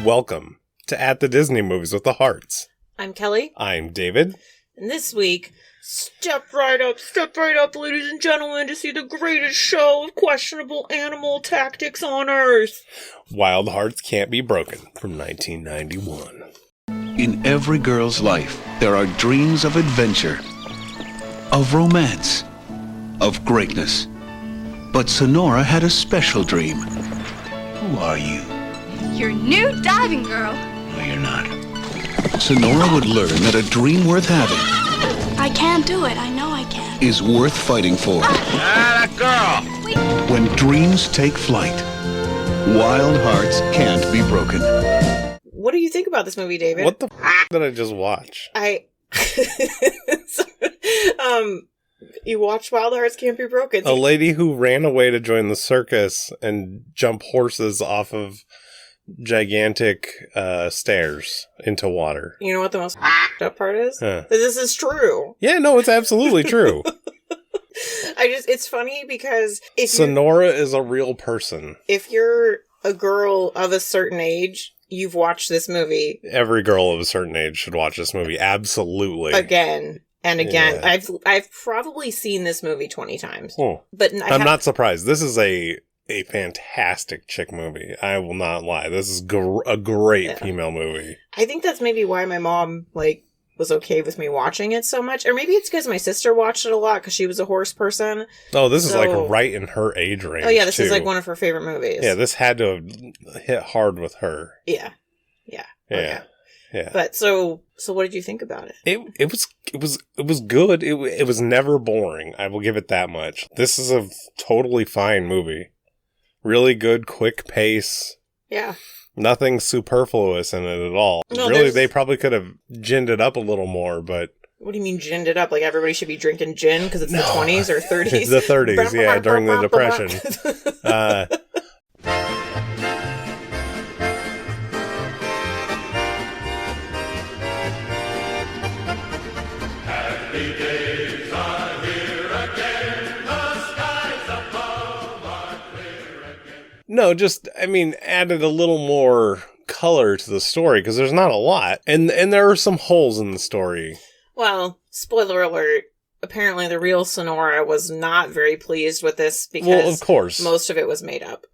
welcome to At the Disney Movies with the Hearts. I'm Kelly. I'm David. And this week, step right up, ladies and gentlemen, to see the greatest show of questionable animal tactics on Earth. Wild Hearts Can't Be Broken from 1991. In every girl's life, there are dreams of adventure, of romance, of greatness. But Sonora had a special dream. Who are you? Your new diving girl. No, you're not. Sonora would learn that a dream worth having I can do it. I know I can. is worth fighting for. That girl! Wait. When dreams take flight, wild hearts can't be broken. What do you think about this movie, David? What the f*** did I just watch? You watched Wild Hearts Can't Be Broken. A lady who ran away to join the circus and jump horses off of gigantic stairs into water. You know what the most up part is? Huh. That this is true. Yeah, no, it's absolutely true. It's funny because Sonora is a real person. if you're a girl of a certain age, you've watched this movie Every girl of a certain age should watch this movie. Absolutely. again and again. Yeah. I've probably seen this movie 20 times. Oh. But I'm not surprised. This is a fantastic chick movie. I will not lie. This is a great female movie. I think that's maybe why my mom was okay with me watching it so much. Or maybe it's because my sister watched it a lot because she was a horse person. Oh, this is right in her age range. Oh yeah, this is too. one of her favorite movies. Yeah, this had to have hit hard with her. Yeah. Yeah. But so what did you think about it? It was good. It was never boring. I will give it that much. This is a totally fine movie. Really good, quick pace. Yeah. Nothing superfluous in it at all. No, really, they probably could have ginned it up a little more, but... What do you mean ginned it up? Like everybody should be drinking gin because it's the 20s or 30s? The 30s, yeah, during the Depression. No, added a little more color to the story, because there's not a lot. And there are some holes in the story. Well, spoiler alert, apparently the real Sonora was not very pleased with this because well, of course. Most of it was made up.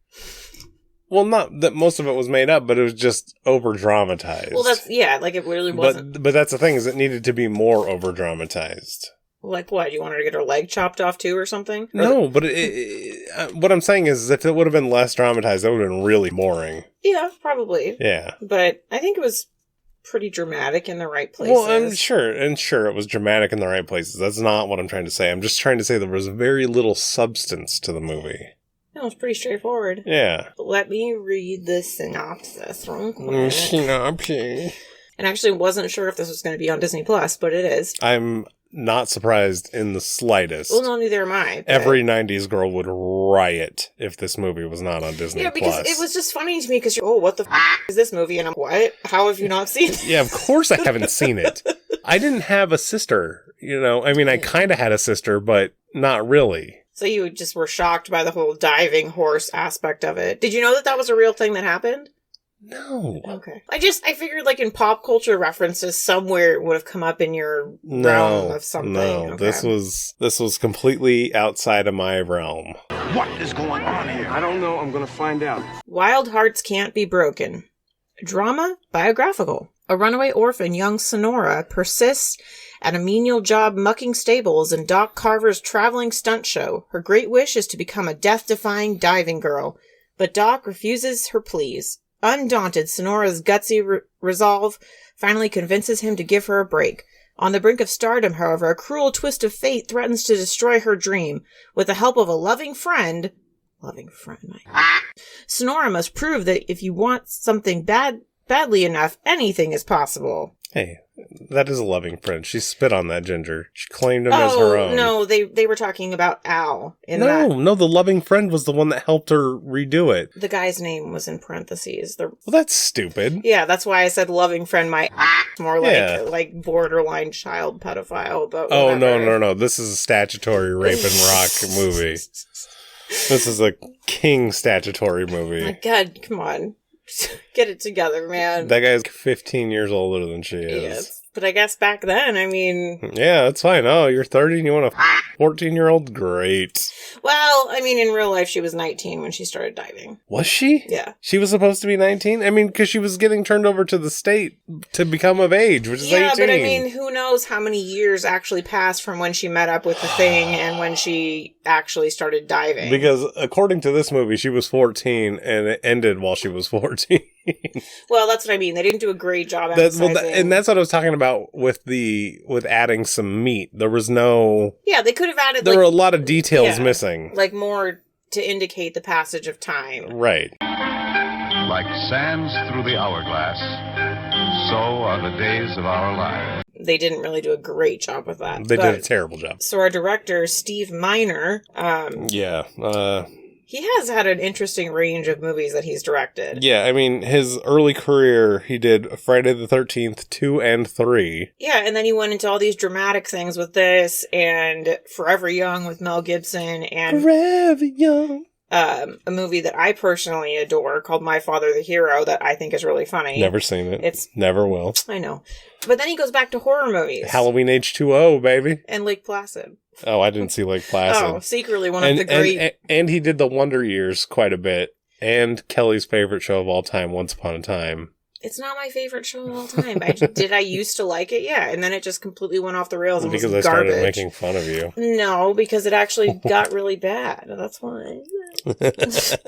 Well, not that most of it was made up, but it was just over-dramatized. Well, it really wasn't. But that's the thing, is it needed to be more over-dramatized. Like what? You want her to get her leg chopped off too or something? No, but what I'm saying is if it would have been less dramatized, that would have been really boring. Yeah, probably. Yeah. But I think it was pretty dramatic in the right places. Well, I'm sure it was dramatic in the right places. That's not what I'm trying to say. I'm just trying to say there was very little substance to the movie. No, it was pretty straightforward. Yeah. Let me read the synopsis real quick. Synopsis. And actually wasn't sure if this was going to be on Disney Plus, but it is. I'm not surprised in the slightest. Well, no, neither am I. But... Every 90s girl would riot if this movie was not on Disney+. Yeah, because it was just funny to me because what the is this movie? And I'm, what? How have you not seen it? Yeah, of course I haven't seen it. I didn't have a sister, I kind of had a sister, but not really. So you just were shocked by the whole diving horse aspect of it. Did you know that was a real thing that happened? No. Okay. I figured in pop culture references somewhere it would have come up in your realm of something. No, okay. This was completely outside of my realm. What is going on here? I don't know. I'm going to find out. Wild Hearts Can't Be Broken. Drama, biographical. A runaway orphan, young Sonora, persists at a menial job mucking stables in Doc Carver's traveling stunt show. Her great wish is to become a death-defying diving girl, but Doc refuses her pleas. Undaunted, Sonora's gutsy resolve finally convinces him to give her a break. On the brink of stardom, however, a cruel twist of fate threatens to destroy her dream. With the help of a loving friend, Sonora must prove that if you want something badly enough, anything is possible. Hey, that is a loving friend. She spit on that ginger. She claimed him as her own. No, they were talking about Al. No, the loving friend was the one that helped her redo it. The guy's name was in parentheses. Well, that's stupid. Yeah, that's why I said loving friend. More like borderline child pedophile. But whatever. No. This is a statutory rape and rock movie. This is a king statutory movie. My God, come on. Get it together, man. That guy's 15 years older than she is. Yes. But I guess back then, I mean... Yeah, that's fine. Oh, you're 30 and you want a 14-year-old? Great. Well, I mean, in real life, she was 19 when she started diving. Was she? Yeah. She was supposed to be 19? I mean, because she was getting turned over to the state to become of age, which is 18. Yeah, but I mean, who knows how many years actually passed from when she met up with the thing and when she actually started diving. Because according to this movie, she was 14 and it ended while she was 14. Well, that's what I mean. They didn't do a great job emphasizing. And that's what I was talking about with adding some meat. There was no... Yeah, they could have added... There were a lot of details missing. Like more to indicate the passage of time. Right. Like sands through the hourglass, so are the days of our lives. They didn't really do a great job with that. They did a terrible job. So our director, Steve Miner... he has had an interesting range of movies that he's directed. Yeah, I mean, his early career, he did Friday the 13th, 2 and 3. Yeah, and then he went into all these dramatic things with this, and Forever Young with Mel Gibson, and... Forever Young. A movie that I personally adore called My Father the Hero that I think is really funny. Never seen it. Never will. I know. But then he goes back to horror movies. Halloween H2O, baby. And Lake Placid. Oh, I didn't see Lake Placid. Oh, secretly one of the great... And he did The Wonder Years quite a bit. And Kelly's favorite show of all time, Once Upon a Time. It's not my favorite show of all time. Did I used to like it? Yeah. And then it just completely went off the rails and because was I garbage. started making fun of you. No, because it actually got really bad. That's why. Is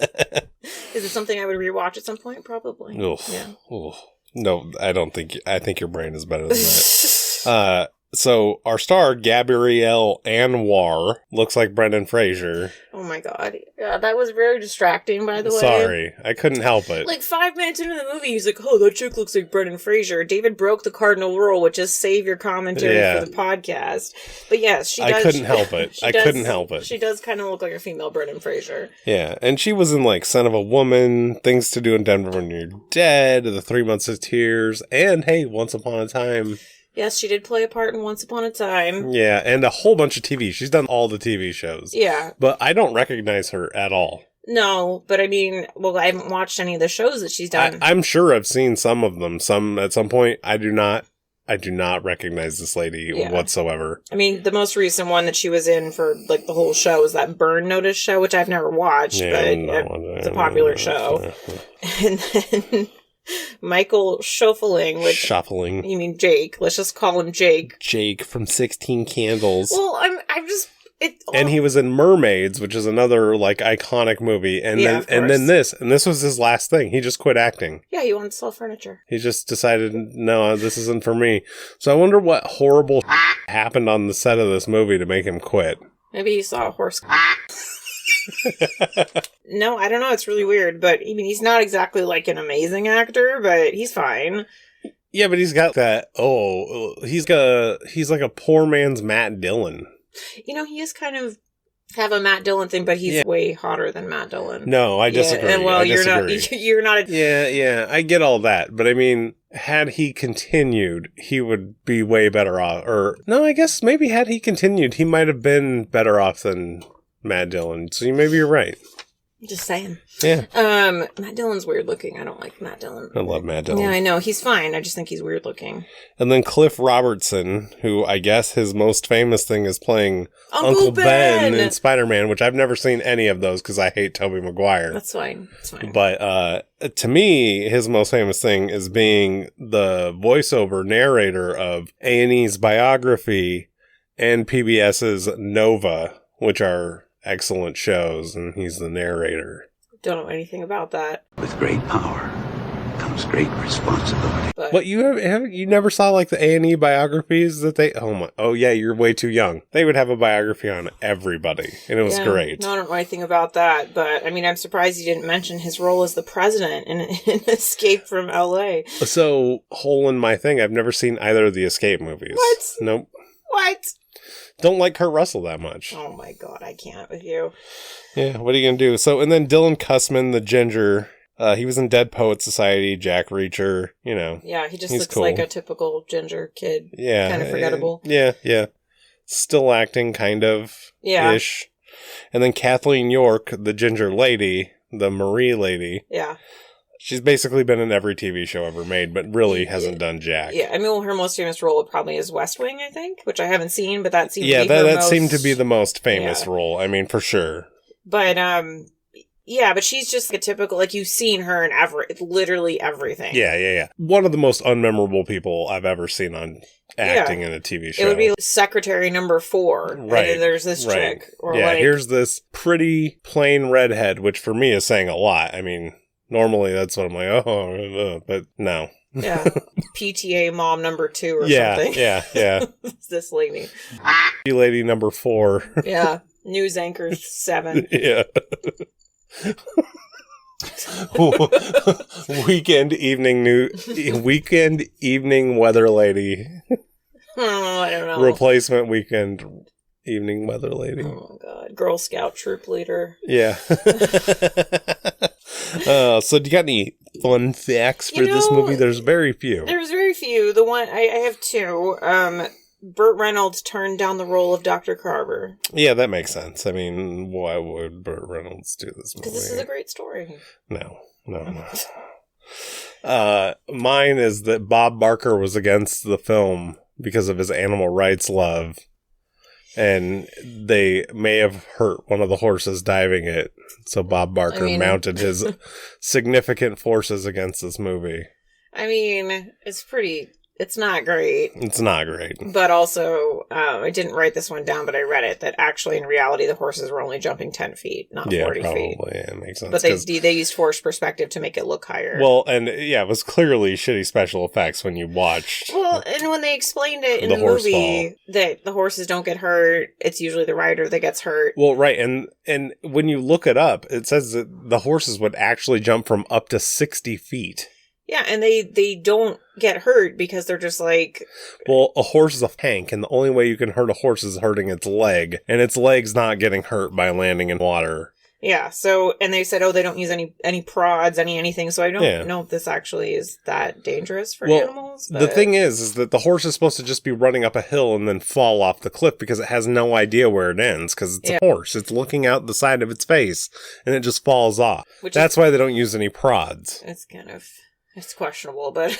it something I would rewatch at some point? Probably. Oof. Yeah. Oof. No, I don't think... I think your brain is better than that. So, our star, Gabrielle Anwar, looks like Brendan Fraser. Oh my god. Yeah, that was very distracting, by the way. Sorry. I couldn't help it. Like 5 minutes into the movie, he's like, oh, that chick looks like Brendan Fraser. David broke the cardinal rule, which is save your commentary for the podcast. But yes, she does. I couldn't help it. I couldn't help it. She does kind of look like a female Brendan Fraser. Yeah, and she was in, like, Son of a Woman, Things to Do in Denver When You're Dead, The 3 Months of Tears, and, hey, Once Upon a Time. Yes, she did play a part in Once Upon a Time. Yeah, and a whole bunch of TV. She's done all the TV shows. Yeah. But I don't recognize her at all. No, but I mean, well, I haven't watched any of the shows that she's done. I'm sure I've seen some of them. Some at some point. I do not recognize this lady whatsoever. I mean, the most recent one that she was in for like the whole show is that Burn Notice show, which I've never watched, but it's a popular show. And then Michael Schoeffling, Schoeffling. You mean Jake? Let's just call him Jake. Jake from 16 Candles. Well, I'm just. And he was in Mermaids, which is another like iconic movie, and then this was his last thing. He just quit acting. Yeah, he wanted to sell furniture. He just decided, no, this isn't for me. So I wonder what horrible happened on the set of this movie to make him quit. Maybe he saw a horse. No, I don't know. It's really weird, but I mean, he's not exactly like an amazing actor, but he's fine. Yeah, but he's got that. He's like a poor man's Matt Dillon. You know, he is kind of have a Matt Dillon thing, but he's way hotter than Matt Dillon. No, I disagree. And well, you're not. Yeah, I get all that, but I mean, had he continued, he would be way better off. Or no, I guess maybe had he continued, he might have been better off than Matt Dillon. So maybe you're right. Just saying. Yeah. Matt Dillon's weird looking. I don't like Matt Dillon. I love Matt Dillon. Yeah, I know. He's fine. I just think he's weird looking. And then Cliff Robertson, who I guess his most famous thing is playing Uncle Ben in Spider-Man, which I've never seen any of those because I hate Tobey Maguire. That's fine. It's fine. But to me, his most famous thing is being the voiceover narrator of A&E's Biography and PBS's Nova, which are excellent shows, and he's the narrator. Don't know anything about that. With great power comes great responsibility. But you never saw like the A&E biographies that they... Oh yeah, you're way too young. They would have a biography on everybody, and it was great. No, I don't know anything about that, but I mean, I'm surprised you didn't mention his role as the president in Escape from LA. So, hole in my thing, I've never seen either of the Escape movies. What? Nope. What? Don't like Kurt Russell that much. Oh my god, I can't with you. Yeah, what are you gonna do? So, and then Dylan Cussman, the ginger, he was in Dead Poet Society, Jack Reacher, you know. Yeah, he just looks cool. Like a typical ginger kid. Yeah. Kind of forgettable. Yeah. Still acting, kind of. Yeah. Ish. And then Kathleen York, the ginger lady, the Marie lady. Yeah. She's basically been in every TV show ever made, but really hasn't done jack. Yeah, I mean, well, her most famous role probably is West Wing, I think, which I haven't seen, but that seemed to be that seemed to be the most famous role. I mean, for sure. But, yeah, but she's just a typical, like, you've seen her in literally everything. Yeah. One of the most unmemorable people I've ever seen on acting in a TV show. It would be secretary number 4. Right. And then there's this chick. Or here's this pretty plain redhead, which for me is saying a lot. I mean, normally that's what I'm like, but no. Yeah. PTA mom number 2 or something. Yeah. It's this lady. Lady number 4. Yeah. News anchor 7. Yeah. weekend evening weather lady. Oh, I don't know. Replacement weekend evening weather lady. Oh god, Girl Scout troop leader. Yeah. So do you got any fun facts for this movie? There's very few. There's very few. The one I have 2. Burt Reynolds turned down the role of Dr. Carver. Yeah, that makes sense. I mean, why would Burt Reynolds do this movie? Because this is a great story. No. Mine is that Bob Barker was against the film because of his animal rights love. And they may have hurt one of the horses diving it. So Bob Barker mounted his significant forces against this movie. I mean, it's not great. It's not great. But also, I didn't write this one down, but I read it, that actually in reality the horses were only jumping 10 feet, not 40 feet. Yeah, it makes sense. But they used forced perspective to make it look higher. Well, and yeah, it was clearly shitty special effects when you watched. Well, and when they explained it in the movie that the horses don't get hurt, it's usually the rider that gets hurt. Well, right, and when you look it up, it says that the horses would actually jump from up to 60 feet. Yeah, and they don't get hurt because they're just like... Well, a horse is a tank, and the only way you can hurt a horse is hurting its leg, and its leg's not getting hurt by landing in water. Yeah, so, and they said, they don't use any prods, anything, so I don't know if this actually is that dangerous for animals. But... The thing is that the horse is supposed to just be running up a hill and then fall off the cliff because it has no idea where it ends, because it's a horse. It's looking out the side of its face, and it just falls off. That's why they don't use any prods. It's questionable, but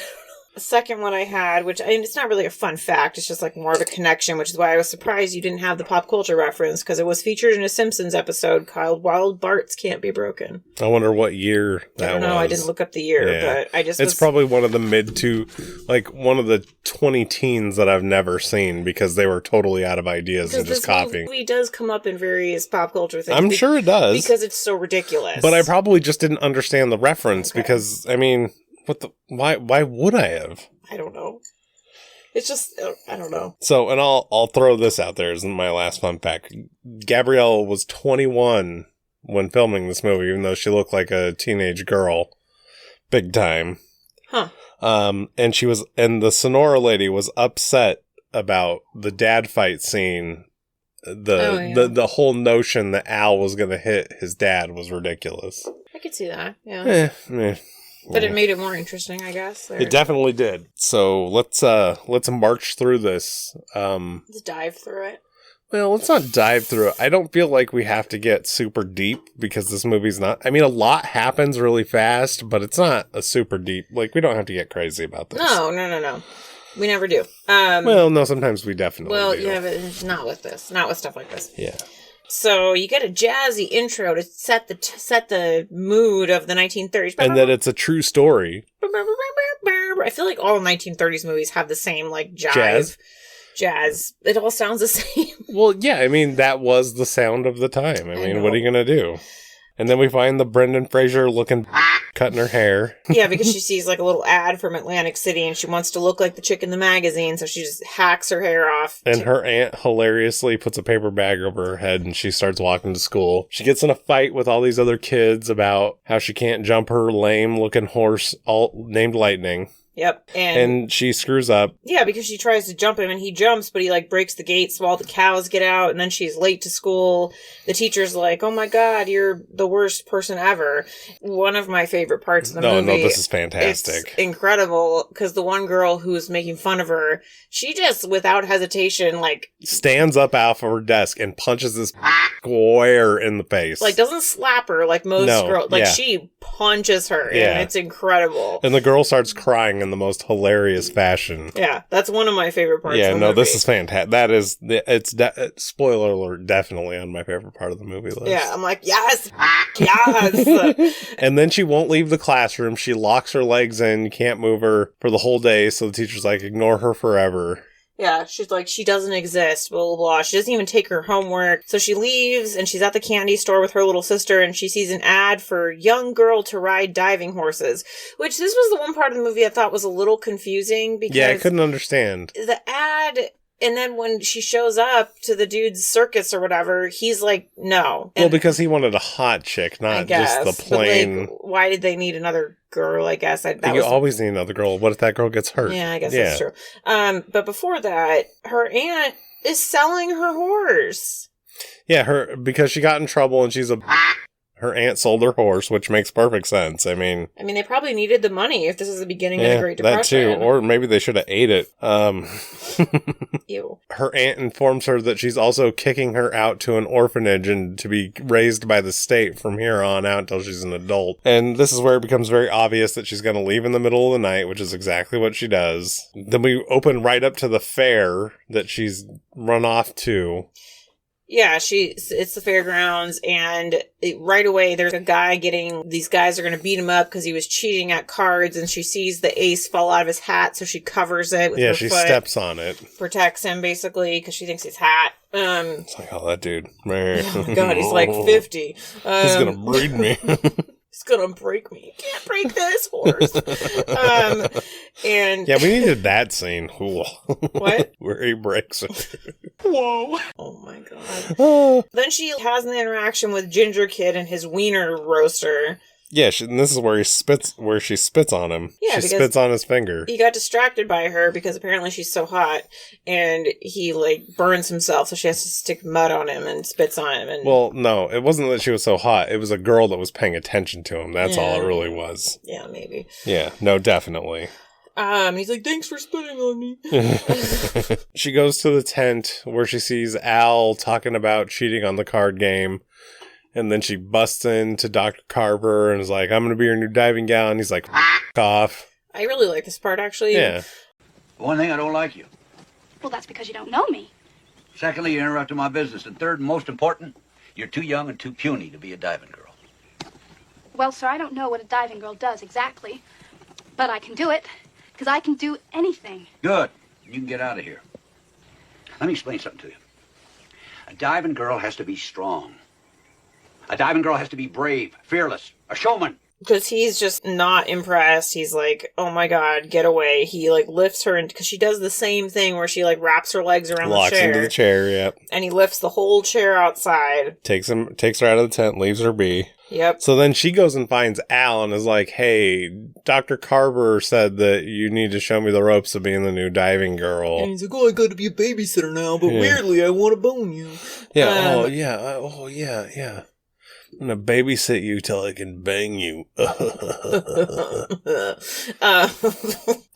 the second one I had, it's not really a fun fact, it's just like more of a connection, which is why I was surprised you didn't have the pop culture reference, because it was featured in a Simpsons episode called Wild Barts Can't Be Broken. I wonder what year that was. I don't know, I didn't look up the year, but I just... It's probably one of the one of the 20 teens that I've never seen, because they were totally out of ideas and just copying. This movie does come up in various pop culture things. I'm sure it does. Because it's so ridiculous. But I probably just didn't understand the reference, because, I mean... Why would I have? I don't know. It's just, I don't know. So, and I'll throw this out there as my last fun fact. Gabrielle was 21 when filming this movie, even though she looked like a teenage girl. Big time. Huh. And the Sonora lady was upset about the dad fight scene. The whole notion that Al was going to hit his dad was ridiculous. I could see that, yeah. But it made it more interesting, I guess. It definitely did. So let's march through this. Let's dive through it. Well, let's not dive through it. I don't feel like we have to get super deep because this movie's not... I mean, a lot happens really fast, but it's not a super deep... Like, we don't have to get crazy about this. No. We never do. Well, no, sometimes we definitely do. Yeah, but not with this. Not with stuff like this. Yeah. So you get a jazzy intro to set the mood of the 1930s. And that it's a true story. I feel like all 1930s movies have the same, like, jazz. It all sounds the same. Well, yeah, I mean, that was the sound of the time. I mean, what are you going to do? And then we find the Brendan Fraser looking cutting her hair. Yeah, because she sees like a little ad from Atlantic City and she wants to look like the chick in the magazine, so she just hacks her hair off. And her aunt hilariously puts a paper bag over her head and she starts walking to school. She gets in a fight with all these other kids about how she can't jump her lame looking horse, all named Lightning. Yep. And she screws up. Yeah, because she tries to jump him and he jumps, but he like breaks the gates so all the cows get out, and then she's late to school. The teacher's like, "Oh my God, you're the worst person ever." One of my favorite parts of the movie. No, this is fantastic. It's incredible because the one girl who's making fun of her, she just without hesitation like stands up out of her desk and punches this square in the face. Like doesn't slap her like most girls. Like she punches her and it's incredible. And the girl starts crying in the most hilarious fashion. Yeah, that's one of my favorite parts of the movie. Yeah, no, this is fantastic. That is, spoiler alert, definitely on my favorite part of the movie list. Yeah, I'm like, yes, yes. And then she won't leave the classroom. She locks her legs in, can't move her for the whole day, so the teacher's like, ignore her forever. Yeah, she's like, she doesn't exist, blah, blah, blah. She doesn't even take her homework. So she leaves, and she's at the candy store with her little sister, and she sees an ad for young girl to ride diving horses, which this was the one part of the movie I thought was a little confusing, because... Yeah, I couldn't understand. The ad... And then when she shows up to the dude's circus or whatever, he's like, no. And well, because he wanted a hot chick, not just the plain... But like, why did they need another girl, I guess? You always need another girl. What if that girl gets hurt? Yeah, I guess that's true. But before that, her aunt is selling her horse. Yeah, because she got in trouble and she's a... Her aunt sold her horse, which makes perfect sense. I mean, they probably needed the money if this is the beginning of the Great Depression. That too. Or maybe they should have ate it. Ew. Her aunt informs her that she's also kicking her out to an orphanage and to be raised by the state from here on out until she's an adult. And this is where it becomes very obvious that she's going to leave in the middle of the night, which is exactly what she does. Then we open right up to the fair that she's run off to. Yeah, it's the fairgrounds, and right away there's a guy these guys are going to beat him up because he was cheating at cards, and she sees the ace fall out of his hat, so she covers it with her foot. Yeah, she steps on it. Protects him, basically, because she thinks he's hat. It's like, oh, that dude. Oh my God, he's like 50. He's going to breed me. It's gonna break me. You can't break this horse. And yeah, we needed that scene. What? Where he breaks it. Whoa. Oh my God. Then she has an interaction with Ginger Kid and his wiener roaster. Yeah, and this is where she spits on him. Yeah, she spits on his finger. He got distracted by her because apparently she's so hot, and he burns himself, so she has to stick mud on him and spits on him. Well, no, it wasn't that she was so hot. It was a girl that was paying attention to him. That's all it really was. Yeah, maybe. Yeah, no, definitely. He's like, thanks for spitting on me. She goes to the tent where she sees Al talking about cheating on the card game. And then she busts into Dr. Carver and is like, I'm going to be your new diving gal. And he's like, off. I really like this part, actually. Yeah. One thing, I don't like you. Well, that's because you don't know me. Secondly, you interrupted my business. And third, and most important, you're too young and too puny to be a diving girl. Well, sir, I don't know what a diving girl does exactly. But I can do it, because I can do anything. Good. You can get out of here. Let me explain something to you. A diving girl has to be strong. A diving girl has to be brave, fearless, a showman. Because he's just not impressed. He's like, oh my God, get away. He lifts her, because she does the same thing where she wraps her legs around the chair. Locks into the chair, yep. And he lifts the whole chair outside. Takes her out of the tent, leaves her be. Yep. So then she goes and finds Al and is like, hey, Dr. Carver said that you need to show me the ropes of being the new diving girl. And he's like, oh, I got to be a babysitter now, but weirdly, I want to bone you. Yeah, yeah. I'm going to babysit you till I can bang you. I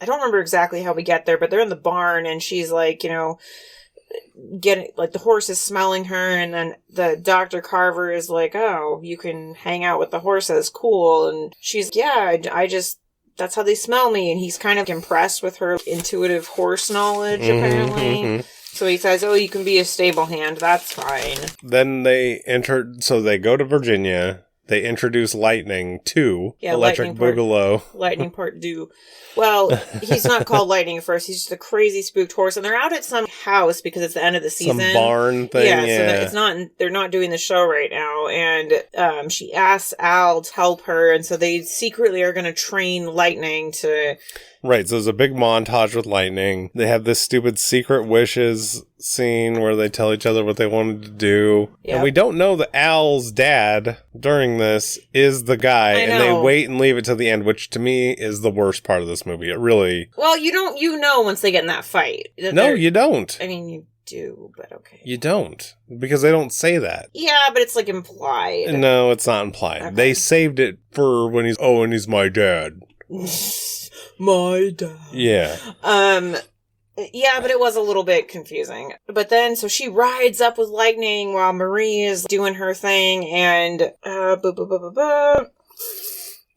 don't remember exactly how we get there, but they're in the barn and she's like, getting, the horse is smelling her, and then the Dr. Carver is like, oh, you can hang out with the horses, cool. And she's, yeah, I just, that's how they smell me. And he's kind of impressed with her intuitive horse knowledge, apparently. Mm-hmm. So he says, oh, you can be a stable hand. That's fine. Then they go to Virginia. They introduce Lightning to Electric Boogaloo. Lightning Part 2. Well, he's not called Lightning at first. He's just a crazy spooked horse. And they're out at some house because it's the end of the season. Some barn thing. Yeah. So they're not doing the show right now. And she asks Al to help her. And so they secretly are going to train Lightning to Right, so there's a big montage with Lightning. They have this stupid secret wishes scene where they tell each other what they wanted to do. Yep. And we don't know that Al's dad, during this, is the guy. And they wait and leave it to the end, which to me is the worst part of this movie. It really... Well, you know once they get in that fight. No, you don't. I mean, you do, but okay. You don't. Because they don't say that. Yeah, but it's like implied. No, it's not implied. Okay. They saved it for when he's my dad. My dad. Yeah. Yeah, but it was a little bit confusing. But then, so she rides up with Lightning while Marie is doing her thing, and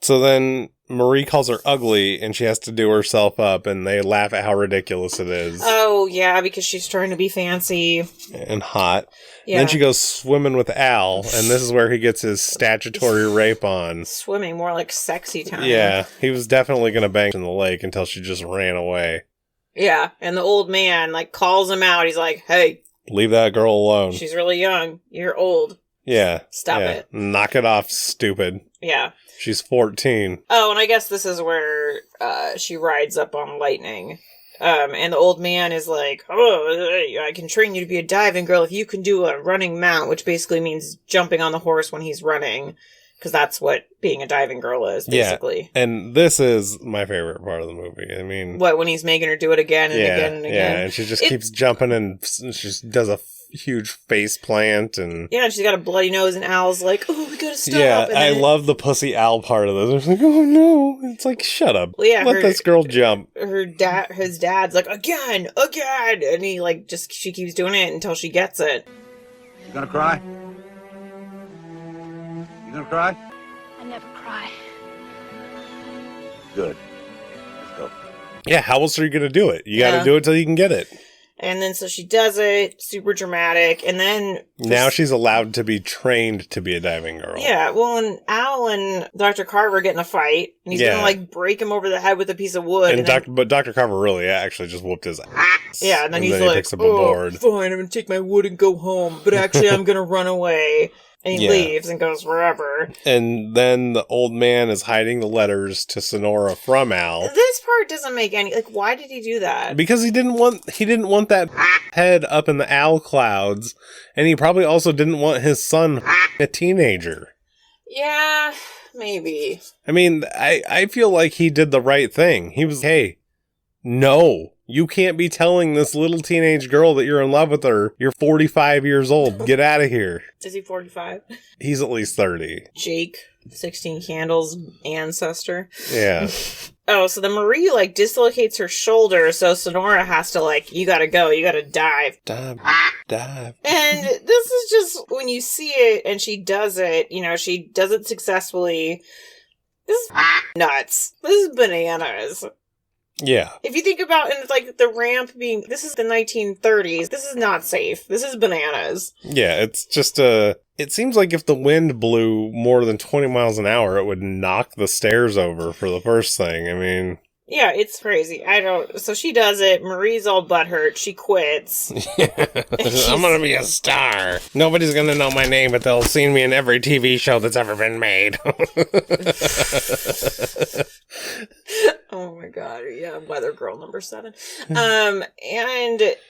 So then Marie calls her ugly, and she has to do herself up, and they laugh at how ridiculous it is. Oh, yeah, because she's trying to be fancy. And hot. Yeah. Then she goes swimming with Al, and this is where he gets his statutory rape on. Swimming, more like sexy time. Yeah, he was definitely going to bang in the lake until she just ran away. Yeah, and the old man, like, calls him out. He's like, hey. Leave that girl alone. She's really young. You're old. Yeah. Stop it. Knock it off, stupid. Yeah. She's 14. Oh, and I guess this is where she rides up on Lightning. And the old man is like, oh, I can train you to be a diving girl if you can do a running mount, which basically means jumping on the horse when he's running. Because that's what being a diving girl is, basically. Yeah, and this is my favorite part of the movie. I mean... What, when he's making her do it again and again and again? Yeah, and she just keeps jumping and she just does a huge face plant and... Yeah, and she's got a bloody nose and Al's like, oh, we gotta stop. Yeah, and I love the pussy Al part of this. It's like, oh no. It's like, shut up. Well, yeah, let this girl jump. His dad's like, again! And he like, she keeps doing it until she gets it. You gonna cry? You gonna cry? I never cry. Good. Let's go. Yeah, how else are you gonna do it? You gotta do it till you can get it. And then so she does it, super dramatic, and then... Now she's allowed to be trained to be a diving girl. Yeah, well, and Al and Dr. Carver get in a fight, and he's gonna, like, break him over the head with a piece of wood. But Dr. Carver really actually just whooped his ass. Yeah, and then he's he like, picks up a board. Fine, I'm gonna take my wood and go home, but actually I'm gonna run away. And he leaves and goes wherever. And then the old man is hiding the letters to Sonora from Al. This part doesn't make any... Like, why did he do that? Because he didn't want that head up in the Al clouds. And he probably also didn't want his son a teenager. Yeah, maybe. I mean, I feel like he did the right thing. He was, hey, no. You can't be telling this little teenage girl that you're in love with her. You're 45 years old. Get out of here. Is he 45? He's at least 30. Jake, 16 Candles ancestor. Yeah. Oh, so then Marie, like, dislocates her shoulder, so Sonora has to, like, you gotta go, you gotta dive. Dive. And this is just, when you see it, and she does it, she does it successfully. This is nuts. This is bananas. Yeah. If you think about, and it's like the ramp being, this is the 1930s. This is not safe. This is bananas. Yeah, it's just it seems like if the wind blew more than 20 miles an hour, it would knock the stairs over for the first thing. I mean... Yeah, it's crazy. So she does it. Marie's all butthurt. She quits. I'm gonna be a star. Nobody's gonna know my name, but they'll see me in every TV show that's ever been made. Oh my god, yeah, Weather Girl number 7. And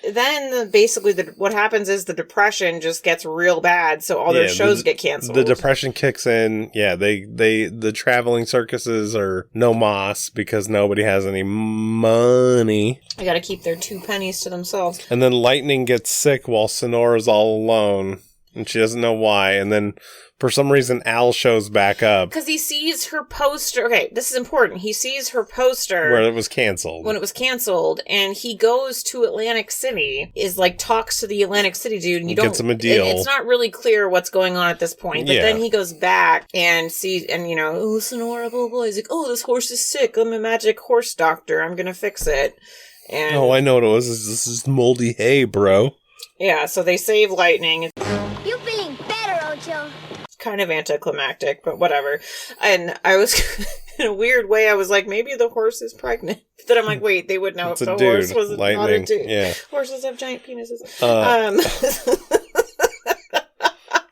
then basically what happens is the depression just gets real bad, so all their shows get canceled. The depression kicks in. Yeah, the traveling circuses are no mas because nobody has any money. They gotta keep their 2 pennies to themselves. And then Lightning gets sick while Sonora's all alone, and she doesn't know why, and then for some reason, Al shows back up. Because he sees her poster. Okay, this is important. He sees her poster. Where it was canceled. When it was canceled. And he goes to Atlantic City, talks to the Atlantic City dude, and you don't... Gets him a deal. It's not really clear what's going on at this point. But then he goes back and sees, and oh, Sonora, blah, blah. He's like, oh, this horse is sick. I'm a magic horse doctor. I'm gonna fix it. And I know what it was. This is moldy hay, bro. Yeah, so they save Lightning. You feeling better, Ocho? Kind of anticlimactic, but whatever. And I was, in a weird way, I was like, maybe the horse is pregnant. But then I'm like, wait, they would know if the horse was not a dude. Yeah. Horses have giant penises.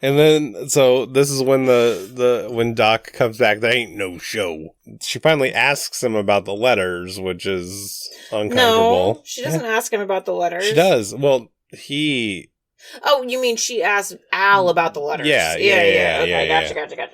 And then, so this is when when Doc comes back, there ain't no show. She finally asks him about the letters, which is uncomfortable. No, she doesn't ask him about the letters. She does. Well, he... Oh, you mean she asked Al about the letters? Yeah. Okay, gotcha.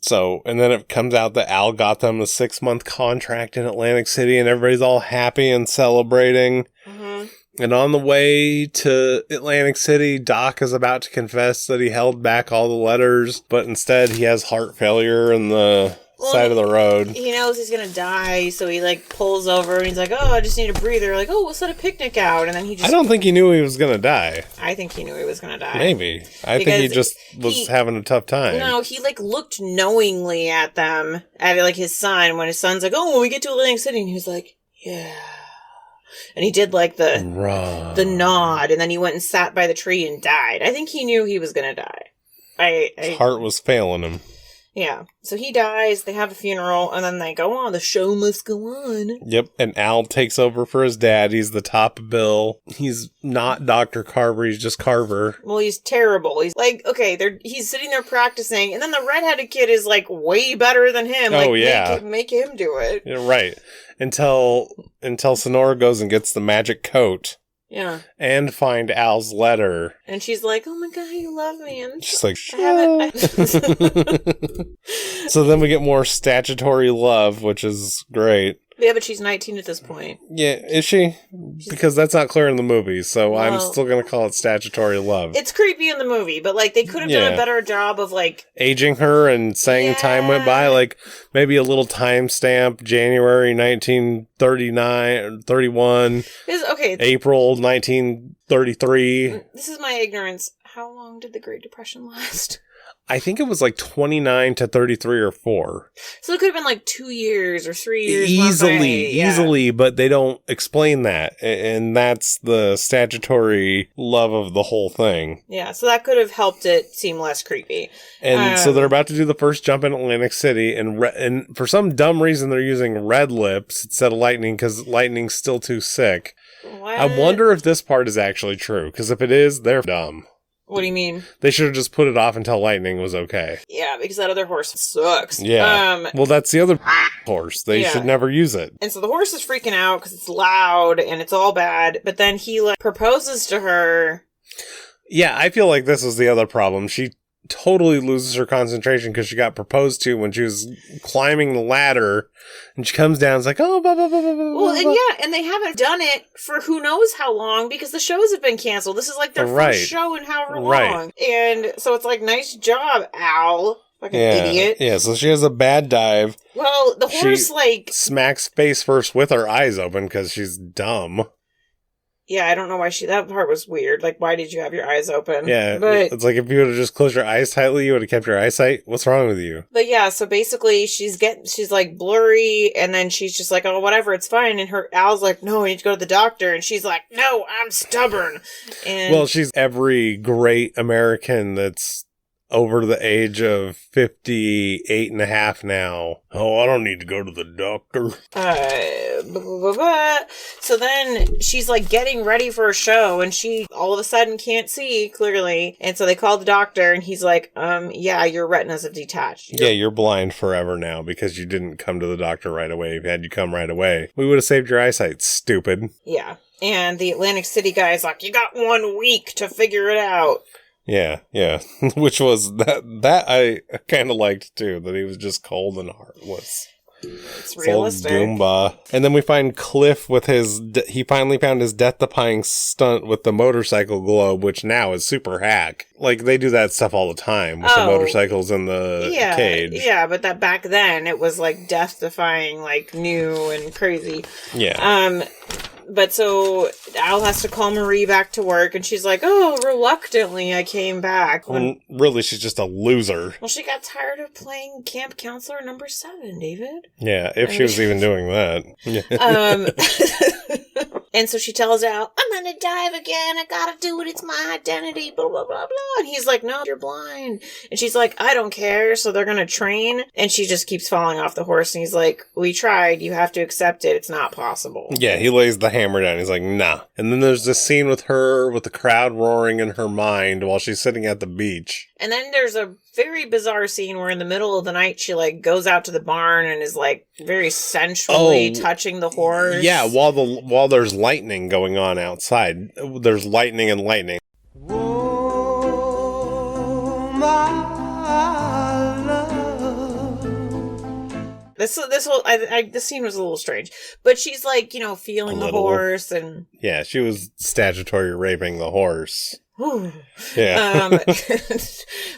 So, and then it comes out that Al got them a 6-month contract in Atlantic City, and everybody's all happy and celebrating. Mm-hmm. And on the way to Atlantic City, Doc is about to confess that he held back all the letters, but instead he has heart failure in the side of the road. He knows he's gonna die, so he like pulls over and he's like, "Oh, I just need a breather." Like, "Oh, we'll set a picnic out," and then he just. I don't think he knew he was gonna die. I think he knew he was gonna die. Maybe. I think he just was having a tough time. No, he like looked knowingly at them, at like his son, when his son's like, "Oh, when we get to Atlantic City," and he was like, "Yeah." And he did like the nod, and then he went and sat by the tree and died. I think he knew he was gonna die. His heart was failing him. Yeah. So he dies, they have a funeral, and then they go on. The show must go on. Yep. And Al takes over for his dad. He's the top bill. He's not Dr. Carver. He's just Carver. Well, he's terrible. He's like, okay, he's sitting there practicing, and then the redheaded kid is like way better than him. Oh, like, yeah. Make him do it. Yeah, right. Until Sonora goes and gets the magic coat. Yeah. And find Al's letter. And she's like, "Oh my God, you love me." And she's like, So then we get more statutory love, which is great. Yeah, but she's 19 at this point. Yeah, is she? Because that's not clear in the movie, so I'm still going to call it statutory love. It's creepy in the movie, but like they could have done a better job of like aging her and saying time went by, like maybe a little timestamp, January 1939, 31, April 1933. This is my ignorance. How long did the Great Depression last? I think it was like 29 to 33 or 4. So it could have been like 2 years or 3 years. Easily, but they don't explain that. And that's the statutory love of the whole thing. Yeah, so that could have helped it seem less creepy. And so they're about to do the first jump in Atlantic City, and for some dumb reason they're using red lips instead of lightning because lightning's still too sick. What? I wonder if this part is actually true, because if it is, they're dumb. What do you mean? They should have just put it off until lightning was okay. Yeah, because that other horse sucks. Yeah. Well, that's the other horse. They should never use it. And so the horse is freaking out because it's loud and it's all bad. But then he like proposes to her. Yeah, I feel like this is the other problem. She totally loses her concentration because she got proposed to when she was climbing the ladder, and she comes down. It's like, oh, blah, blah, blah, blah, blah. Well, and and they haven't done it for who knows how long because the shows have been canceled. This is like their first show in however long, and so it's like, nice job, Al. Fucking idiot. Yeah, so she has a bad dive. Well, the horse like smacks face first with her eyes open because she's dumb. Yeah, I don't know why that part was weird. Like, why did you have your eyes open? Yeah, but it's like if you would have just closed your eyes tightly, you would have kept your eyesight. What's wrong with you? But yeah, so basically she's like blurry, and then she's just like, oh, whatever, it's fine. And Al's like, no, I need to go to the doctor. And she's like, no, I'm stubborn. And well, she's every great American that's over the age of 58 and a half now. Oh, I don't need to go to the doctor. So then she's like getting ready for a show, and she all of a sudden can't see clearly. And so they call the doctor, and he's like, yeah, your retinas have detached. You're blind forever now because you didn't come to the doctor right away. If had you come right away, we would have saved your eyesight, stupid. Yeah. And the Atlantic City guy's like, you got 1 week to figure it out. Yeah. Which was that I kind of liked too, that he was just cold and heartless. It's realistic. Goomba. And then we find Cliff with he finally found his death-defying stunt with the motorcycle globe, which now is super hack. Like, they do that stuff all the time with the motorcycles in the cage. Yeah, but that back then, it was like death-defying, like new and crazy. Yeah. But so Al has to call Marie back to work, and she's like, oh, reluctantly I came back. When really, she's just a loser. Well, she got tired of playing camp counselor number 7, David. Yeah, if she was even doing that. And so she tells Al, I'm not going to dive again. I got to do it. It's my identity, blah, blah, blah, blah. And he's like, no, you're blind. And she's like, I don't care. So they're going to train. And she just keeps falling off the horse. And he's like, we tried. You have to accept it. It's not possible. Yeah, he lays the hammer down. He's like, nah. And then there's this scene with her with the crowd roaring in her mind while she's sitting at the beach. And then there's a very bizarre scene where in the middle of the night, she like goes out to the barn and is like very sensually touching the horse. Yeah, while there's lightning going on outside. There's lightning and lightning. Oh, my love. This scene was a little strange, but she's like, feeling the horse and yeah, she was statutory raping the horse. Whew. Yeah.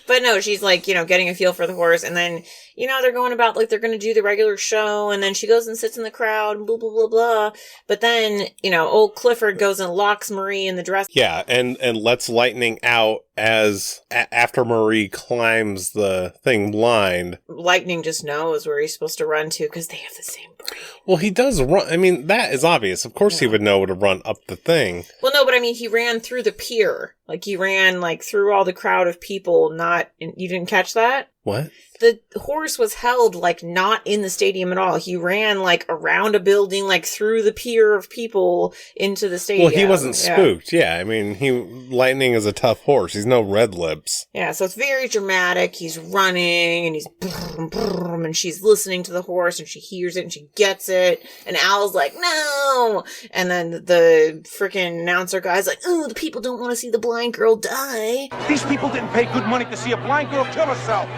But no, she's like, getting a feel for the horse. And then, they're going about like they're going to do the regular show. And then she goes and sits in the crowd and blah, blah, blah, blah. But then, old Clifford goes and locks Marie in the dress. Yeah. And lets lightning out as after Marie climbs the thing blind. Lightning just knows where he's supposed to run to because they have the same brain. Well, he does run. I mean, that is obvious. Of course he would know to run up the thing. Well, no, but I mean, he ran through the pier. Like, he ran, through all the crowd of people, you didn't catch that? What? The horse was held, not in the stadium at all. He ran, around a building, through the pier of people into the stadium. Well, he wasn't spooked. Yeah, I mean, Lightning is a tough horse. He's no Red Lips. Yeah, so it's very dramatic. He's running, and he's brum, brum, and she's listening to the horse, and she hears it, and she gets it, and Al's like, no! And then the freaking announcer guy's like, oh, the people don't want to see the blind girl die. These people didn't pay good money to see a blind girl kill herself.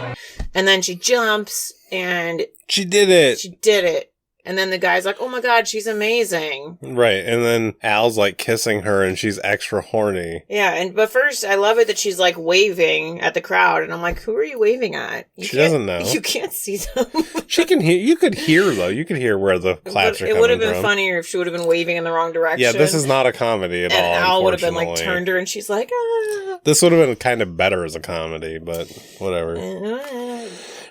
And then she jumps, and she did it. And then the guy's like, oh my god, she's amazing. Right, and then Al's kissing her, and she's extra horny. Yeah, but first, I love it that she's waving at the crowd, and I'm like, who are you waving at? She doesn't know. You can't see them. She can hear. You could hear, though. You could hear where the claps are coming from. It would have been funnier if she would have been waving in the wrong direction. Yeah, this is not a comedy at all, and Al would have been turned her, and she's like, ah. This would have been kind of better as a comedy, but whatever.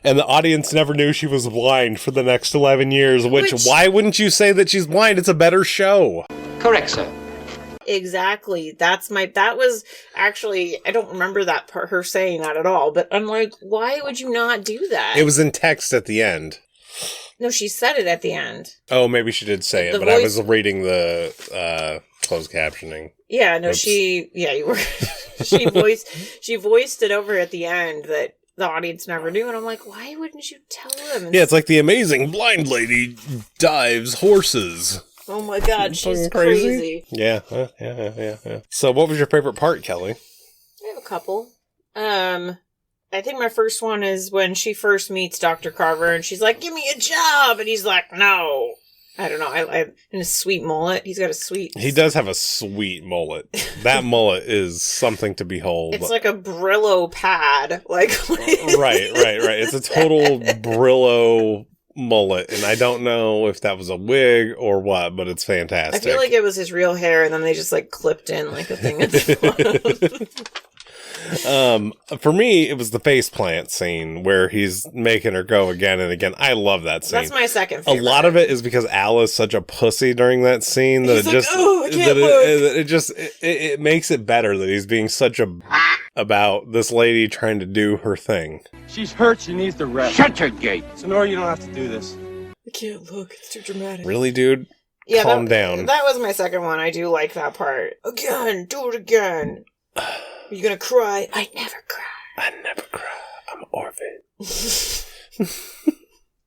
And the audience never knew she was blind for the next 11 years, which why wouldn't you say that she's blind? It's a better show. Correct, sir. Exactly. That was actually, I don't remember that part, her saying that at all, but I'm like, why would you not do that? It was in text at the end. No, she said it at the end. Oh, maybe she did say it, but I was reading the closed captioning. Yeah, no, you were, she voiced it over at the end that the audience never knew, and I'm like, why wouldn't you tell them? Yeah, it's like the amazing blind lady dives horses. Oh my god, she's crazy. Yeah, yeah. So what was your favorite part, Kelly? I have a couple. I think my first one is when she first meets Dr. Carver, and she's like, give me a job! And he's like, no. I don't know. And his sweet mullet. He's got a sweet... He does have a sweet mullet. That mullet is something to behold. It's like a Brillo pad. Right. It's a total Brillo mullet. And I don't know if that was a wig or what, but it's fantastic. I feel like it was his real hair, and then they just clipped in a thing at the bottom. For me, it was the faceplant scene where he's making her go again and again. I love that scene. That's my second favorite. A lot of it is because Al is such a pussy during that scene that it makes it better that he's being such about this lady trying to do her thing. She's hurt. She needs to rest. Shut your gate. Sonora, you don't have to do this. I can't look. It's too dramatic. Really, dude? Yeah, calm down. That was my second one. I do like that part. Again, do it again. Are you gonna cry? I never cry. I'm an orphan.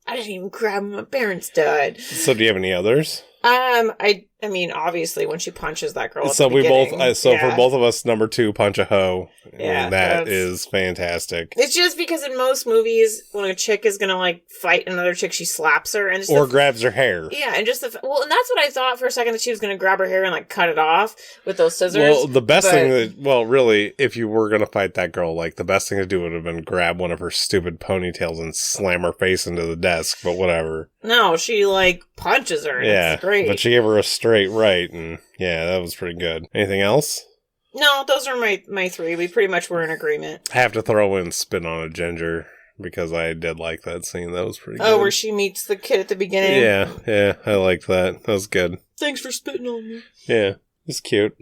I didn't even cry when my parents died. So do you have any others? I mean, obviously, when she punches that girl. So we both. For both of us, number 2, punch a hoe. Yeah, that is fantastic. It's just because in most movies, when a chick is gonna fight another chick, she slaps her and grabs her hair. Yeah, and just and that's what I thought for a second, that she was gonna grab her hair and cut it off with those scissors. Well, the best thing really, if you were gonna fight that girl, the best thing to do would have been grab one of her stupid ponytails and slam her face into the desk. But whatever. No, she punches her. And it's great. But she gave her a straight right, and yeah, that was pretty good. Anything else? No, those are my 3. We pretty much were in agreement. I have to throw in Spit on a Ginger, because I did like that scene. That was pretty good. Oh, where she meets the kid at the beginning? Yeah, I liked that. That was good. Thanks for spitting on me. Yeah. It's cute.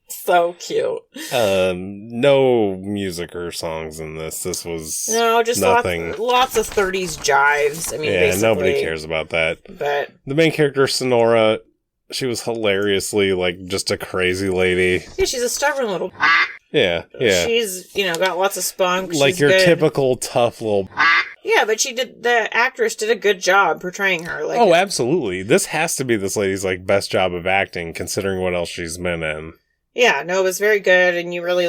So cute. No music or songs in this. This was just nothing. Lots of 30s jives. I mean, basically. Nobody cares about that. But the main character, Sonora, she was hilariously just a crazy lady. Yeah, she's a stubborn little. Yeah. She's got lots of spunk. Like your typical tough little. Yeah, but the actress did a good job portraying her. Oh, absolutely. This has to be this lady's best job of acting, considering what else she's been in. Yeah, no, it was very good, and you really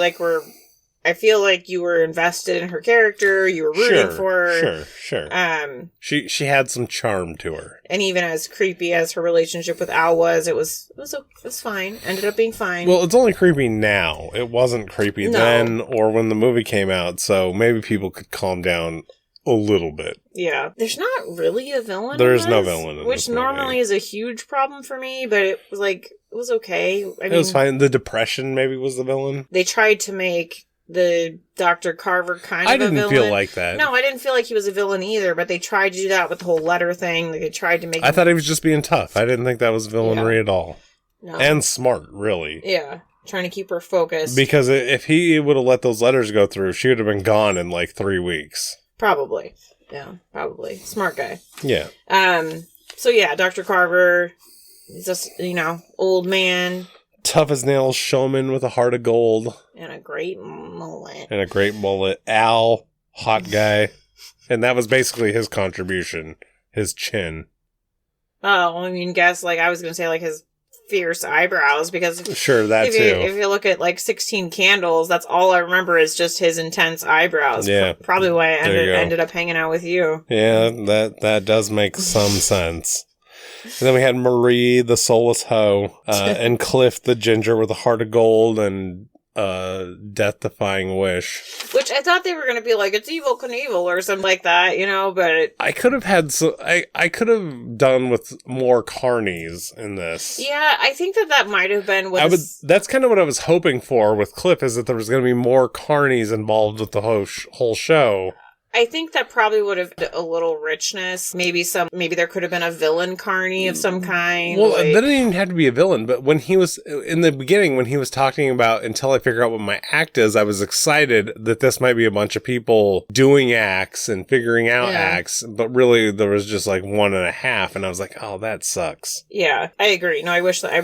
I feel like you were invested in her character, you were rooting for her. Sure. She had some charm to her. And even as creepy as her relationship with Al was, it was fine. Ended up being fine. Well, it's only creepy now. It wasn't creepy then or when the movie came out, so maybe people could calm down a little bit. Yeah. There's not really a villain There's no villain in which this movie. Normally is a huge problem for me, but it was it was okay. It was fine. The depression maybe was the villain. They tried to make the Dr. Carver kind of a villain. I didn't feel like that. No, I didn't feel like he was a villain either, but they tried to do that with the whole letter thing. They tried to make I thought he was just being tough. I didn't think that was villainry at all. No. And smart, really. Yeah. Trying to keep her focused. Because if he would have let those letters go through, she would have been gone in 3 weeks. Probably. Yeah, probably. Smart guy. Yeah. So yeah, Dr. Carver, he's just, old man. Tough as nails showman with a heart of gold. And a great mullet. Al, hot guy. And that was basically his contribution. His chin. Oh, I mean, guess, I was going to say, his fierce eyebrows, because sure, that if too. If you look at 16 Candles, that's all I remember is just his intense eyebrows. Yeah, probably why I ended up hanging out with you. Yeah, that does make some sense. And then we had Marie, the soulless hoe, and Cliff, the ginger with a heart of gold and death-defying wish. Which I thought they were going to be it's Evil Knievel or something like that, but... I could have had I could have done with more carnies in this. Yeah, I think that might have been what... That's kind of what I was hoping for with Cliff, is that there was going to be more carnies involved with the whole show. I think that probably would have a little richness. Maybe there could have been a villain carny of some kind. Well, that didn't even have to be a villain, but when he was, in the beginning, when he was talking about, until I figure out what my act is, I was excited that this might be a bunch of people doing acts and figuring out acts, but really there was just 1.5, and I was like, oh, that sucks. Yeah, I agree. No, I wish there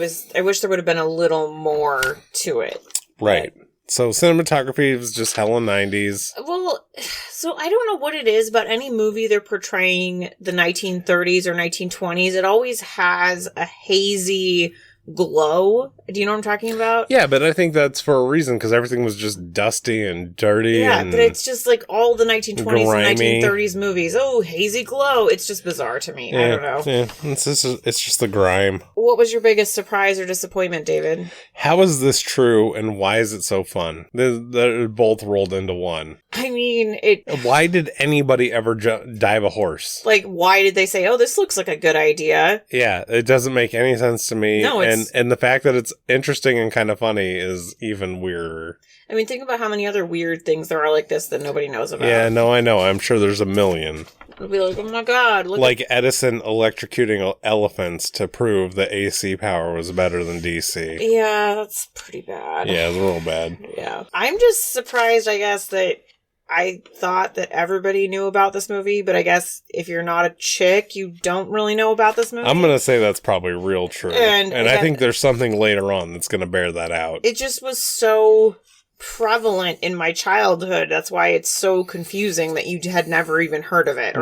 would have been a little more to it. Right. So cinematography was just hella 90s. Well, so I don't know what it is, but any movie they're portraying the 1930s or 1920s, it always has a hazy glow. Do you know what I'm talking about? Yeah, but I think that's for a reason, because everything was just dusty and dirty. Yeah, but it's just all the 1920s grimy. and 1930s movies. Oh, hazy glow. It's just bizarre to me. Yeah, I don't know. Yeah, it's just the grime. What was your biggest surprise or disappointment, David? How is this true, and why is it so fun? They're both rolled into one. I mean, Why did anybody ever dive a horse? Why did they say, oh, this looks like a good idea? Yeah, it doesn't make any sense to me. No, and the fact that it's interesting and kind of funny is even weirder. I mean, think about how many other weird things there are like this that nobody knows about. Yeah, no, I know. I'm sure there's a million. It'll be like, oh my god. Edison electrocuting elephants to prove that AC power was better than DC. Yeah, that's pretty bad. Yeah, it's real bad. Yeah. I'm just surprised, I guess, that I thought that everybody knew about this movie, but I guess if you're not a chick, you don't really know about this movie. I'm going to say that's probably real true. And again, I think there's something later on that's going to bear that out. It just was so prevalent in my childhood. That's why it's so confusing that you had never even heard of it.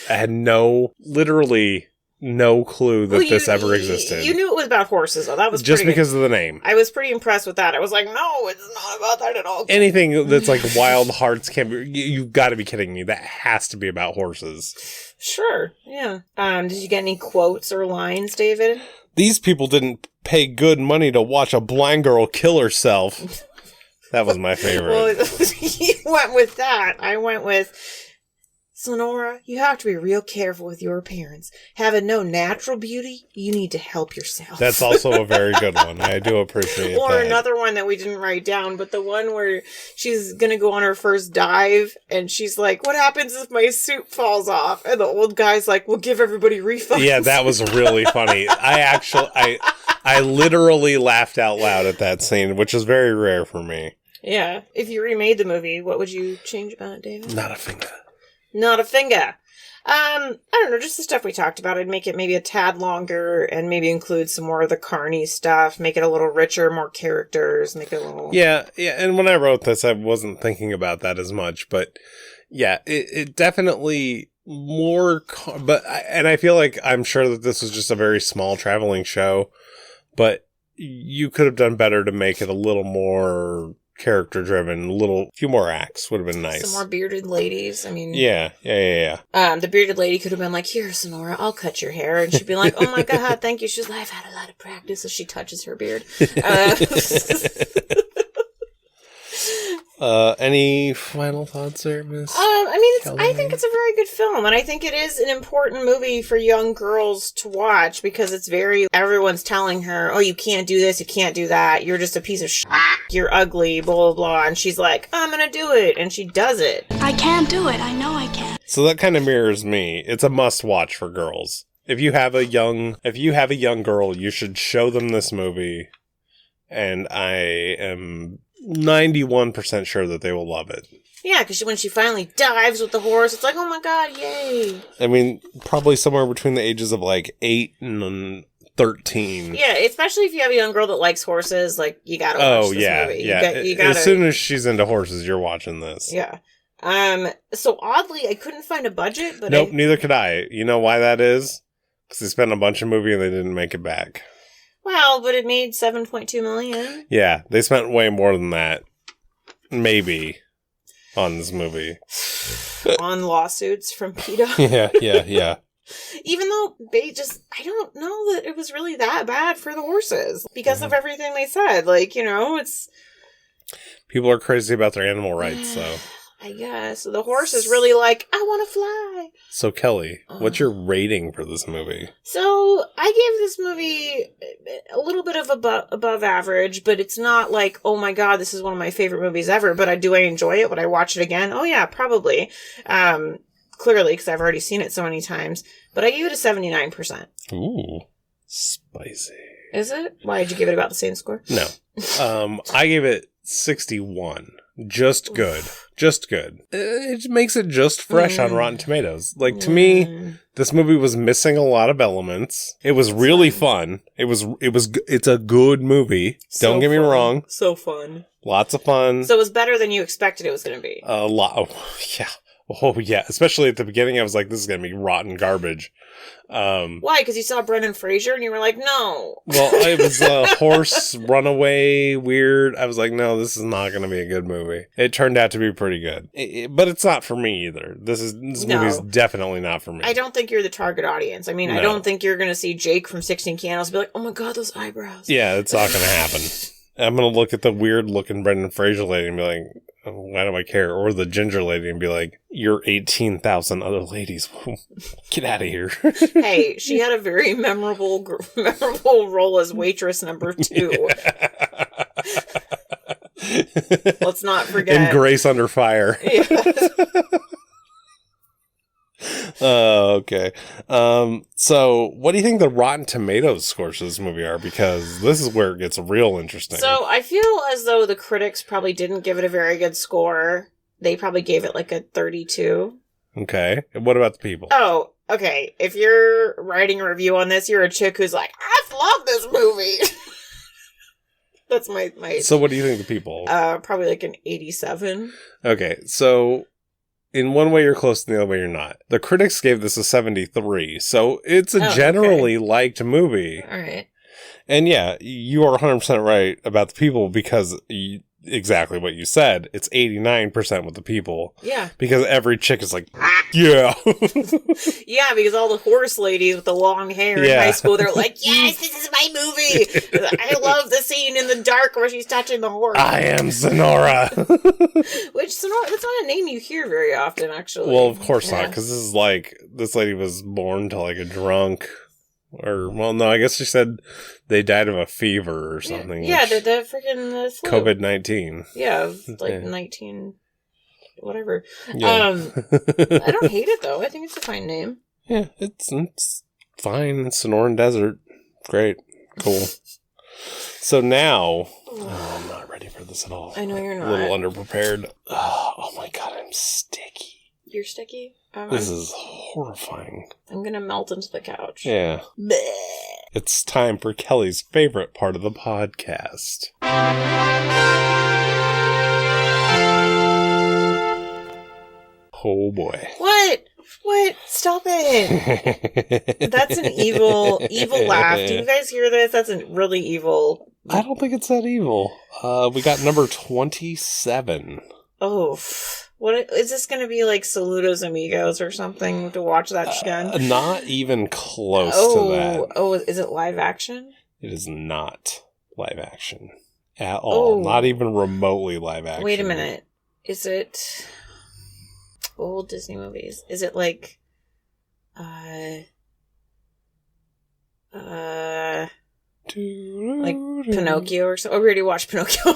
I had literally no clue that this ever existed. You knew it was about horses, though. That was just because of the name. I was pretty impressed with that. I was like, no, it's not about that at all. Anything that's Wild Hearts can't be. You've got to be kidding me. That has to be about horses. Sure. Yeah. Did you get any quotes or lines, David? These people didn't pay good money to watch a blind girl kill herself. That was my favorite. Well, you went with that. I went with, Sonora, you have to be real careful with your appearance. Having no natural beauty, you need to help yourself. That's also a very good one. I do appreciate that. Or another one that we didn't write down, but the one where she's going to go on her first dive, and she's like, what happens if my suit falls off? And the old guy's like, we'll give everybody refunds. Yeah, that was really funny. I literally laughed out loud at that scene, which is very rare for me. Yeah. If you remade the movie, what would you change about it, David? Not a finger. Not a finger. I don't know, just the stuff we talked about. I'd make it maybe a tad longer and maybe include some more of the carny stuff, make it a little richer, more characters, make it a little... Yeah, and when I wrote this, I wasn't thinking about that as much, but yeah, it definitely more... And I feel like I'm sure that this was just a very small traveling show, but you could have done better to make it a little more... character driven, a few more acts would have been nice. Some more bearded ladies. I mean, yeah. The bearded lady could have been like, "Here, Sonora, I'll cut your hair," and she'd be like, "Oh my god, thank you." She's like, "I've had a lot of practice," as she touches her beard. Any final thoughts there, Miss? I think it's a very good film, and I think it is an important movie for young girls to watch because it's everyone's telling her, "Oh, you can't do this, you can't do that, you're just a piece of shit, you're ugly, blah, blah, blah," and she's like, "I'm gonna do it," and she does it. I can do it. I know I can. So that kind of mirrors me. It's a must watch for girls. If you have a young girl, you should show them this movie, and I am 91% sure that they will love it. Yeah, because when she finally dives with the horse, it's like, oh my god, yay. I mean, probably somewhere between the ages of like 8 and 13. Yeah, especially if you have a young girl that likes horses, like, you gotta watch this movie. Yeah. You gotta... As soon as she's into horses, you're watching this. Yeah. So oddly, I couldn't find a budget, but nope, neither could I. You know why that is? Because they spent a bunch of movie and they didn't make it back. Well, but it made $7.2 million. Yeah, they spent way more than that. Maybe. On this movie. On lawsuits from PETA. Yeah. Even though I don't know that it was really that bad for the horses. Because of everything they said. Like, it's... People are crazy about their animal rights, so... I guess. The horse is really like, I want to fly. So, Kelly, what's your rating for this movie? So, I gave this movie a little bit of above average, but it's not like, oh my god, this is one of my favorite movies ever, but do I enjoy it? Would I watch it again? Oh yeah, probably. Clearly, because I've already seen it so many times. But I gave it a 79%. Ooh, spicy. Is it? Why, did you give it about the same score? No. I gave it 61. Just good. Just good. It makes it just fresh on Rotten Tomatoes. Like, to me, this movie was missing a lot of elements. It was really fun. It's a good movie. Don't get me wrong. So fun. Lots of fun. So it was better than you expected it was going to be. A lot. Oh, yeah. Especially at the beginning, I was like, this is going to be rotten garbage. Why? Because you saw Brendan Fraser and you were like, no. Well, it was a horse runaway weird. I was like, no, this is not going to be a good movie. It turned out to be pretty good. But it's not for me either. This movie's definitely not for me. I don't think you're the target audience. I mean, no. I don't think you're going to see Jake from 16 Candles and be like, oh my god, those eyebrows. Yeah, it's not going to happen. I'm going to look at the weird looking Brendan Fraser lady and be like, why do I care? Or the ginger lady and be like, you're 18,000 other ladies. Get out of here. Hey, she had a very memorable role as waitress number 2. Let's not forget. And Grace Under Fire. Yes. Okay. So what do you think the Rotten Tomatoes scores for this movie are? Because this is where it gets real interesting. So I feel as though the critics probably didn't give it a very good score. They probably gave it like a 32. Okay. And what about the people? Oh, okay. If you're writing a review on this, you're a chick who's like, I love this movie. That's my. So what do you think the people? Probably like an 87. Okay. So in one way you're close, and the other way you're not. The critics gave this a 73, so it's a generally liked movie. All right. And yeah, you are 100% right about the people because exactly what you said. It's 89% with the people. Yeah. Because every chick is like, yeah. Yeah, because all the horse ladies with the long hair in high school, they're like, yes, this is my movie. I love the scene in the dark where she's touching the horse. I am Sonora. Which, Sonora, that's not a name you hear very often, actually. Well, of course not, because this is like, this lady was born to like a drunk. Or, well, no, I guess she said they died of a fever or something. Yeah, the freaking flu. COVID-19. Yeah, like 19, whatever. Yeah. I don't hate it, though. I think it's a fine name. Yeah, it's fine. It's Sonoran Desert. Great. Cool. So now, I'm not ready for this at all. I know you're not. A little underprepared. Oh my god, I'm sticky. You're sticky? This is horrifying. I'm gonna melt into the couch. Yeah. Bleh. It's time for Kelly's favorite part of the podcast. Oh boy. What? Stop it. That's an evil laugh. Do you guys hear this? That's a really evil. I don't think it's that evil. We got number 27. Oh. What is this going to be like Saludos Amigos or something to watch that again? Not even close to that. Oh, is it live action? It is not live action at all. Oh. Not even remotely live action. Wait a minute. Is it old Disney movies? Is it like Pinocchio or something? Oh, we already watched Pinocchio.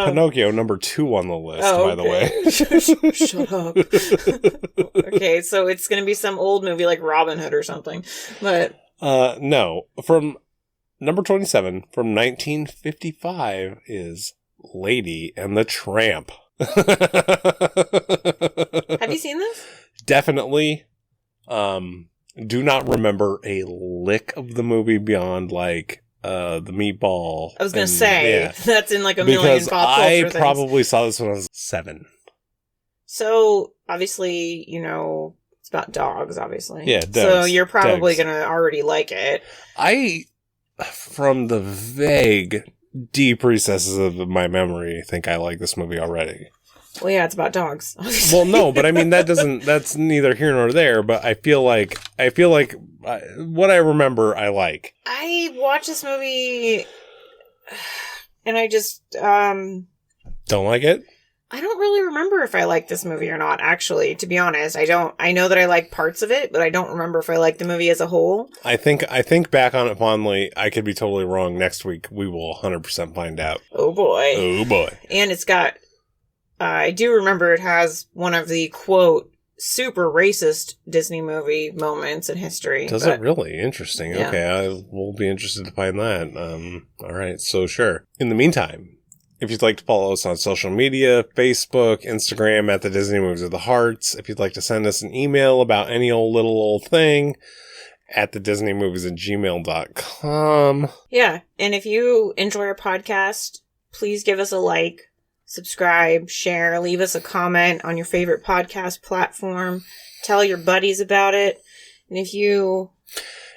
Pinocchio, number 2 on the list, by the way. Shut up. Okay, so it's going to be some old movie like Robin Hood or something. But no. From number 27, from 1955, is Lady and the Tramp. Have you seen this? Definitely. Do not remember a lick of the movie beyond, like, the meatball. I was going to say, that's in like a million pop culture I things. probably saw this when I was 7. So, obviously, you know, it's about dogs, obviously. Yeah, dogs. So you're probably going to already like it. From the vague, deep recesses of my memory, think I like this movie already. Well, yeah, it's about dogs. Well, no, but I mean, that's neither here nor there, but I feel like what I remember, I like. I watched this movie and I just, don't like it? I don't really remember if I like this movie or not, actually, to be honest. I know that I like parts of it, but I don't remember if I like the movie as a whole. I think back on it fondly. I could be totally wrong. Next week, we will 100% find out. Oh boy. Oh boy. And it's got, I do remember it has one of the, quote, super racist Disney movie moments in history. Does it really? Interesting. Yeah. Okay, I will be interested to find that. All right, so sure. In the meantime, if you'd like to follow us on social media, Facebook, Instagram, at the Disney Movies of the Hearts. If you'd like to send us an email about any old thing, at the DisneyMovies@gmail.com. Yeah, and if you enjoy our podcast, please give us a like, subscribe, share, leave us a comment on your favorite podcast platform. Tell your buddies about it. And if you...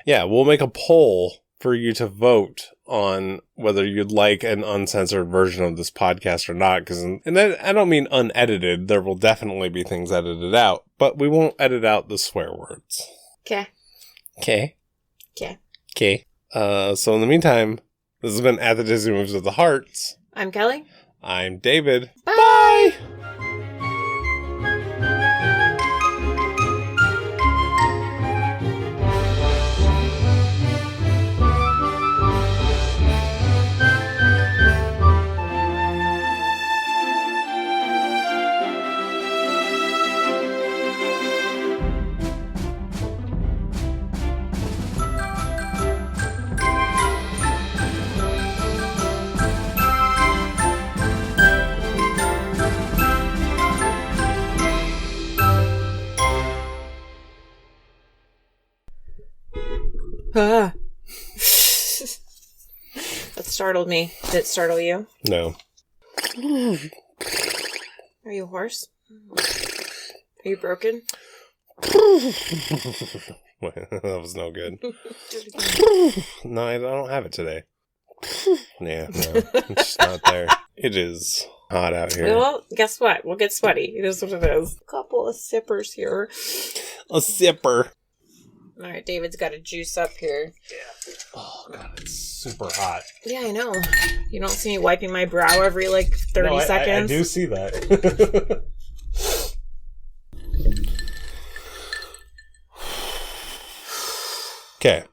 Yeah, we'll make a poll for you to vote on whether you'd like an uncensored version of this podcast or not. And I don't mean unedited. There will definitely be things edited out, but we won't edit out the swear words. Okay. Okay. Okay. Okay. So in the meantime, this has been At the Disney Movies of the Hearts. I'm Kelly. I'm David. Bye! That startled me. Did it startle you? No. Are you hoarse? Are you broken? That was no good. No, I don't have it today. Yeah, no, it's just not there. It is hot out here. Well, guess what? We'll get sweaty. It is what it is. A couple of sippers here. A sipper. All right, David's got a juice up here. Yeah. Oh, God, it's super hot. Yeah, I know. You don't see me wiping my brow every, 30 seconds? I do see that. Okay.